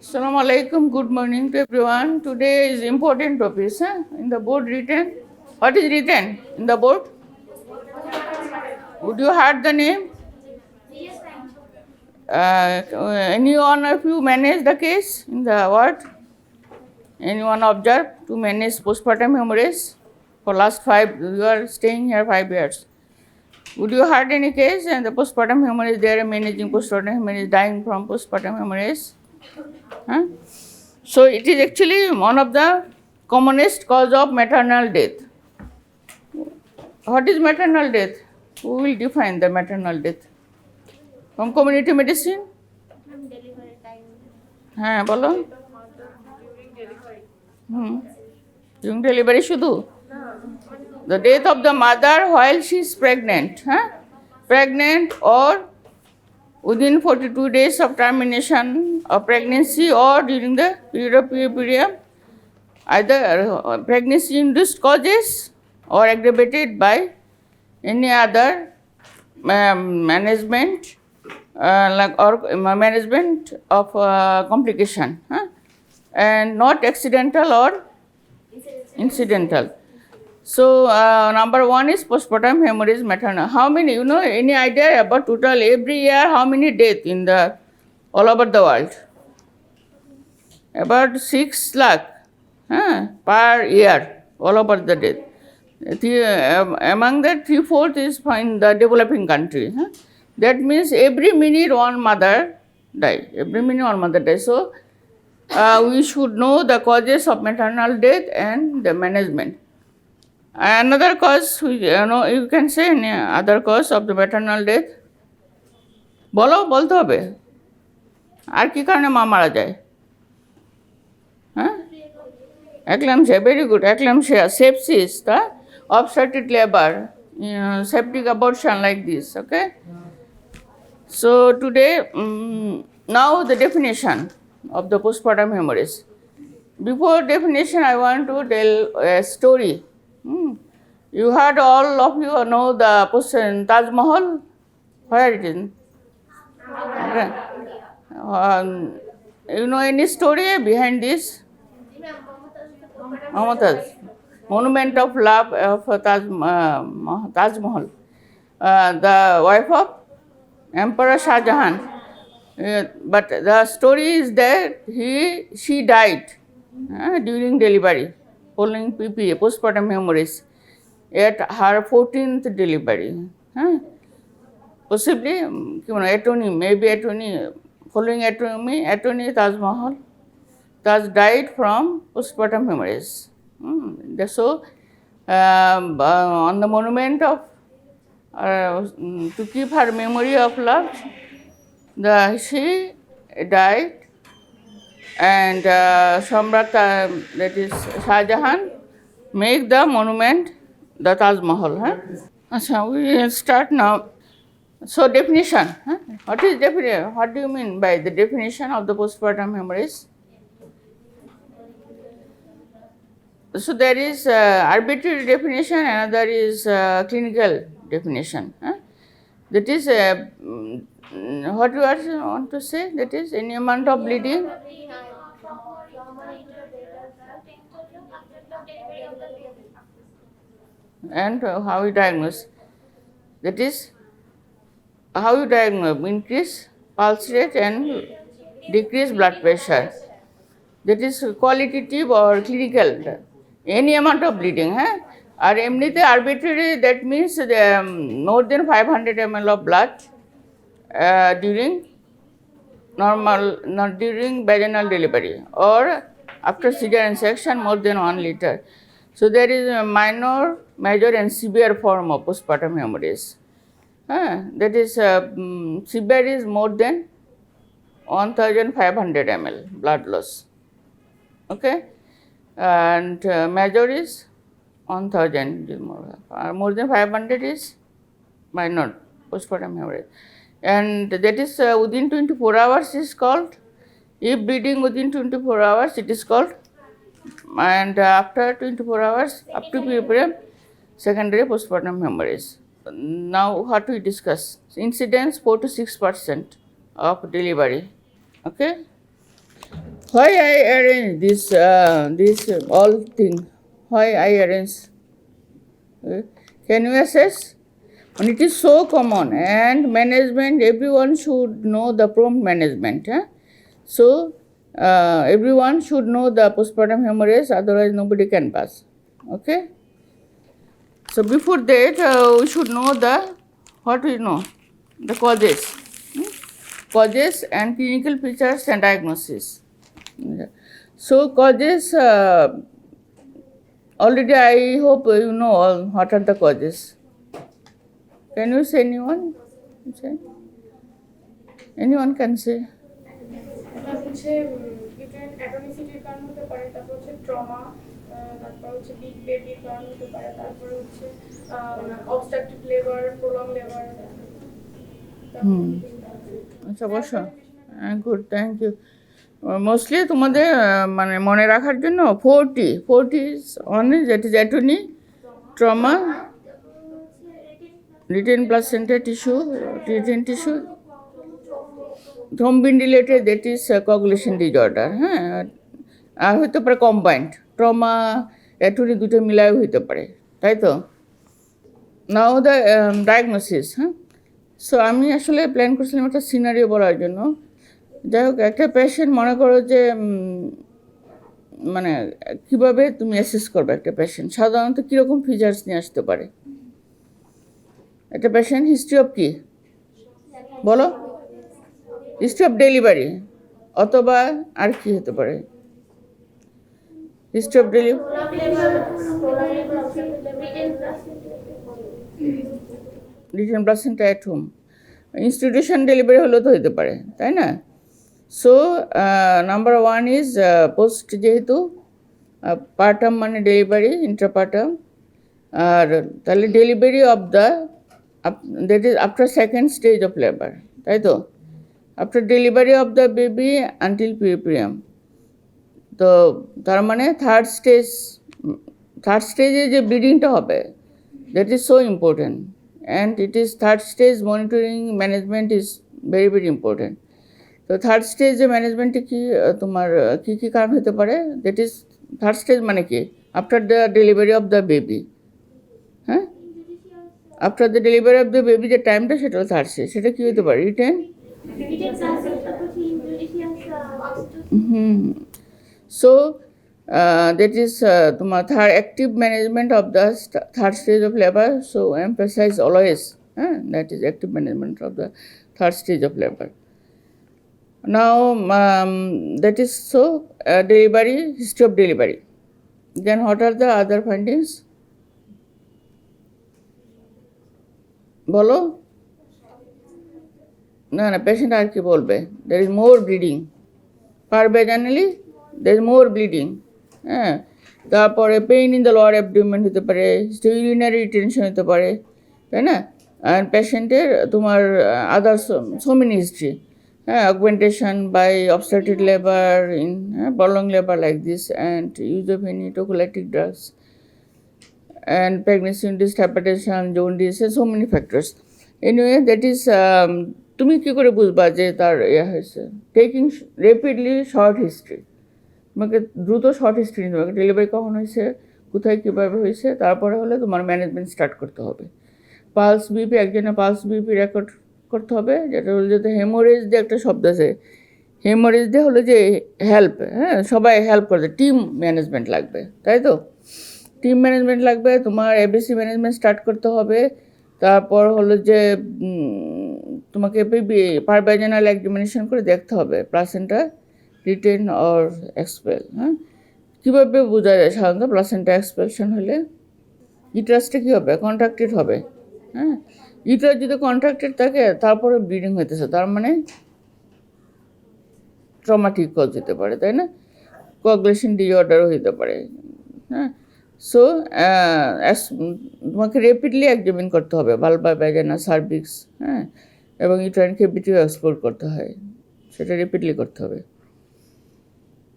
Assalamu alaikum. Good morning to everyone. Today is important topics in the board written. What is written in the board? Would you heard the name? Any one of you manage the case in the ward? Anyone observe to manage postpartum hemorrhage for last 5? You are staying here 5 years. Would you heard any case and the postpartum hemorrhage? They are managing postpartum hemorrhage, dying from postpartum hemorrhage. Huh? So it is actually one of the commonest cause of maternal death. What is maternal death? Who will define the maternal death? From community medicine? হ্যাঁ বলো during delivery শুধু the death of the mother while she is pregnant, pregnant or within 42 days of termination of pregnancy or during the period of period, either pregnancy induced causes or aggravated by any other management management of complication, and not accidental or incidental. So number one is postpartum hemorrhage maternal. How many, any idea about total every year how many death in the all over the world? About 6 lakh per year all over the death. Among that 3/4 is in the developing country. That means every minute one mother die. Every minute one mother die. So we should know the causes of maternal death and the management. Another cause, you can say other cause of the maternal death. বলতে হবে আর কি কারণে মা মারা যায়? Eclampsia, very good. Eclampsia, sepsis, obstetric labor, septic abortion like this. Okay. So today, now the definition of the postpartum hemorrhage. Before definition, I want to tell a story. You heard, all of you know the Taj Mahal. Where it is? Okay. You know any story behind this? Mumtaz, monument of love of Taj Mahal. The wife of Emperor Shah Jahan. But the story is that she died during delivery, following PPA, postpartum hemorrhage, at her 14th delivery. Possibly, attorney, maybe attorney, following attorney Taj Mahal. Taj died from postpartum hemorrhage. So, on the monument of to keep her memory of love, she died, and Samrat, that is Shah Jahan, make the monument the Taj Mahal. So we start now. So definition. What is definition? What do you mean by the definition of the postpartum hemorrhage? So there is arbitrary definition, another is clinical definition. That is what you want to say? That is any amount of bleeding. And how you diagnose? That is how you diagnose? Increase pulse rate and decrease blood pressure. That is qualitative or clinical. Any amount of bleeding. Or emnite arbitrary, that means more than 500 ml of blood during during vaginal delivery, or after cesarean section more than 1 liter. So there is a minor, major and severe form of postpartum hemorrhage. That is severe is more than 1500 ml blood loss. Okay. And major is 1000, more than 500 is minor postpartum hemorrhage. And that is within 24 hours is called, if bleeding within 24 hours it is called, and after 24 hours up to period, secondary postpartum hemorrhage. Now what we discuss? Incidence 4 to 6% of delivery. Okay. Why I arrange this all thing? Why I arrange? Can you assess? And it is so common, and management, everyone should know the prompt management. So, everyone should know the postpartum hemorrhage, otherwise, nobody can pass. Okay? So, before that, we should know what we know, the causes. Causes and clinical features and diagnosis. So, causes, already I hope you know what are the causes. Can you say anyone? Say? Anyone can say? এটা হচ্ছে uterine অ্যাটনিসিটির কারণ হতে পারে, তারপর হচ্ছে trauma, তারপর হচ্ছে big বেবির কারণ হতে পারে, তারপর হচ্ছে অবস্ট্রাকটিভ লেবার, প্রলং লেবার। আচ্ছা বসো। Good, thank you. মোস্টলি তোমাদের মানে মনে রাখার জন্য 40 অনেক যেটি atony, trauma, retain placenta tissue, retain tissue, thrombin related, that is coagulation disorder. হ্যাঁ, আর হতে পারে কম্বাইন্ড ট্রমা অ্যাটুনি দুটো মিলায় হইতে পারে, তাই তো। নাও দ্য ডায়াগনোসিস। হ্যাঁ, সো আমি আসলে প্ল্যান করছিলাম একটা সিনারিও বলার জন্য। যাই হোক, একটা পেশেন্ট মনে করো যে মানে কীভাবে তুমি অ্যাসেস করবে একটা পেশেন্ট, সাধারণত কীরকম ফিচার্স নিয়ে আসতে পারে একটা পেশেন্ট? হিস্ট্রি অফ কী বলো? হিস্ট্রি অফ ডেলিভারি, অথবা আর কি হতে পারে? History of delivery, written placenta at home, institution delivery হলেও তো হতে পারে, তাই না? So number one is post, যেহেতু পার্টাম মানে ডেলিভারি, ইন্ট্রাপার্টাম, আর তাহলে delivery of the that is after second stage of labour, তাই তো। After delivery of the baby until period. তো তার মানে থার্ড স্টেজে যে ব্লিডিংটা হবে, that is so important, and it is third stage monitoring management is very very important. তো third স্টেজে ম্যানেজমেন্টে কি তোমার কী কী কারণ হতে পারে? দ্যাট ইজ থার্ড স্টেজ মানে কি? After the delivery of the baby. হ্যাঁ, after the delivery of the baby যে টাইমটা, সেটা হলো থার্ড স্টেজ। সেটা কী হতে পারে? রিটেন। So that is তোমার third active management of the third stage of labour. So emphasise always, হ্যাঁ, that is active management of the third stage of labour. Now that is so delivery, history of delivery. Then what are the other findings? বলো না, patient আর কি বলবে? there is more bleeding per vaginally, there is more bleeding। হ্যাঁ, তারপরে pain in the lower abdomen হতে পারে, urinary retention হতে পারে, তাই না? আর পেশেন্টের তোমার আদার সো মেনি হিস্ট্রি, হ্যাঁ, augmentation by obstructed labour in prolonged labor like this, and use of any tocolytic drugs, and pregnancy-induced hypertension, jaundice, and so many factors. Anyway, that is তুমি কী করে বুঝবা যে তার হয়েছে? টেকিং রেপিডলি শর্ট হিস্ট্রি, তোমাকে দ্রুত short history নিতে হবে। ডেলিভারি কখন হয়েছে, কোথায় কীভাবে হয়েছে, তারপরে হলে তোমার ম্যানেজমেন্ট স্টার্ট করতে হবে। পালস বিপি, একজনের পালস বিপি রেকর্ড করতে হবে, যেটা হলো যে হেমোরেজ দিয়ে একটা শব্দ আছে, হেমোরেজ দিয়ে হলো যে হেল্প, হ্যাঁ, সবাই হেল্প করবে, টিম ম্যানেজমেন্ট লাগবে, তাই তো। টিম ম্যানেজমেন্ট লাগবে, তোমার এবিসি ম্যানেজমেন্ট স্টার্ট করতে হবে। তারপর হলো যে তোমাকে পার ভ্যাজিনাল এক্সামিনেশন করে দেখতে হবে প্লাসেন্টা রিটেন অর এক্সপেল। হ্যাঁ, কীভাবে বোঝা যায় সাধারণত প্লাসেন্টা এক্সপেলশন হলে? ইউটারাসটা কী হবে? কন্ট্রাক্টেড হবে। হ্যাঁ, ইউটারাস যদি কন্ট্রাক্টেড থাকে, তারপরে ব্লিডিং হইতেছে, তার মানে ট্রমাটিক কজ হতে পারে, তাই না? কোয়াগুলেশন ডিজঅর্ডারও হতে পারে। হ্যাঁ, সো তোমাকে রেপিডলি এক্সামিন করতে হবে, ভালভা, ভ্যাজিনা, সার্ভিক্স, হ্যাঁ, এবং ইউটেরাইন ক্যাভিটিও এক্সপ্লোর করতে হয়, সেটা রেপিডলি করতে হবে।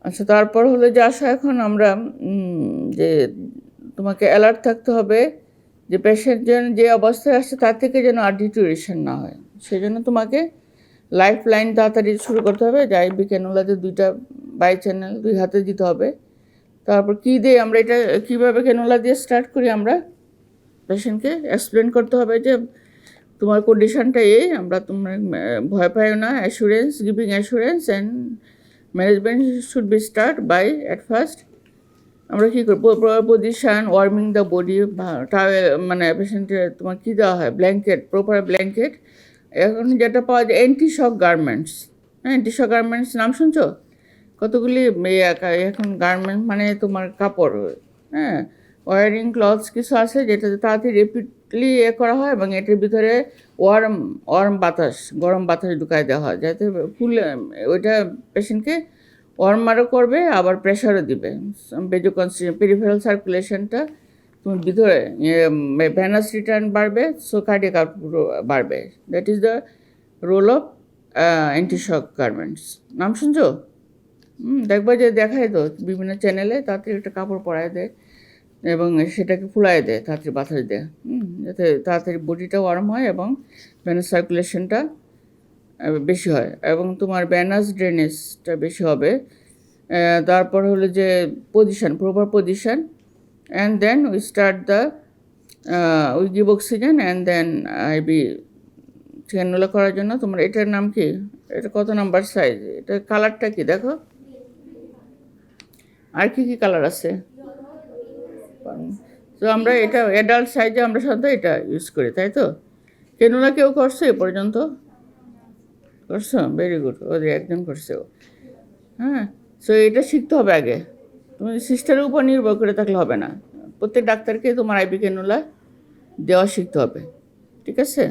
আচ্ছা, তারপর হলো যে আসা এখন আমরা যে তোমাকে অ্যালার্ট থাকতে হবে যে পেশেন্ট যেন যে অবস্থায় আসছে তার থেকে যেন আর ডিটোরিয়েশন না হয়, সেই জন্য তোমাকে লাইফ লাইন তাড়াতাড়ি শুরু করতে হবে, যে আইবি ক্যানুলাতে 2টা বাই চ্যানেল 2 হাতে দিতে হবে। তারপর কী দিয়ে আমরা এটা কীভাবে ক্যানুলা দিয়ে স্টার্ট করি, আমরা পেশেন্টকে এক্সপ্লেন করতে হবে যে তোমার কন্ডিশনটা এই, আমরা তোমার ভয় পাইও না, assurance, giving assurance and management should be start by at first. আমরা কী করবো, position, warming the body, towel, মানে পেশেন্টের তোমার কী দেওয়া হয়, ব্ল্যাঙ্কেট, প্রপার ব্ল্যাঙ্কেট। এখন যেটা পাওয়া যায় অ্যান্টিশক গার্মেন্টস, হ্যাঁ অ্যান্টিশক গার্মেন্টস নাম শুনছো? কতগুলি এখন গার্মেন্ট মানে তোমার কাপড়, হ্যাঁ ওয়ারিং ক্লথস কিছু আছে যেটাতে তাড়াতাড়ি রেপিডলি করা হয়, এবং এটার ভিতরে ওয়ার্ম বাতাস, গরম বাতাস ঢুকাই দেওয়া হয়, যাতে ফুলে ওইটা পেশেন্টকে ওয়ার্মারও করবে, আবার প্রেশারও দিবে। পেরিফেরাল সার্কুলেশনটা তোমার ভিতরে ভেনাস রিটার্ন বাড়বে, সো কার্ডিয়াক আউটপুট বাড়বে। That is the role of antishock garments. নাম শুনছো? দেখবা যে দেখায় তো বিভিন্ন চ্যানেলে, তাড়াতাড়ি একটা কাপড় পরায় দেয় এবং সেটাকে ফুলায় দেয়, তাড়াতাড়ি বাতাস দেয়, যাতে তাড়াতাড়ি বডিটা ওয়ার্ম হয় এবং ভেনাস সার্কুলেশনটা বেশি হয়, এবং তোমার ভেনাস ড্রেনেজটা বেশি হবে। তারপর হলো যে position, proper position, and then we start the we give oxygen and then IV cannula করার জন্য। তোমার এটার নাম কি, এটা কত নাম্বার সাইজ, এটা কালারটা কি দেখো, আর কি কি কালার আছে? তো আমরা এটা অ্যাডাল্ট সাইজে আমরা সাধারণত এটা ইউজ করি, তাই তো? ক্যানুলা কেউ করছে এ পর্যন্ত? করছো? ভেরি গুড, ওদের একজন করছে ও। হ্যাঁ, সো এটা শিখতে হবে আগে, তুমি সিস্টারের উপর নির্ভর করে থাকলে হবে না, প্রত্যেক ডাক্তারকে তোমার আইবি ক্যানুলা দেওয়া শিখতে হবে, ঠিক আছে?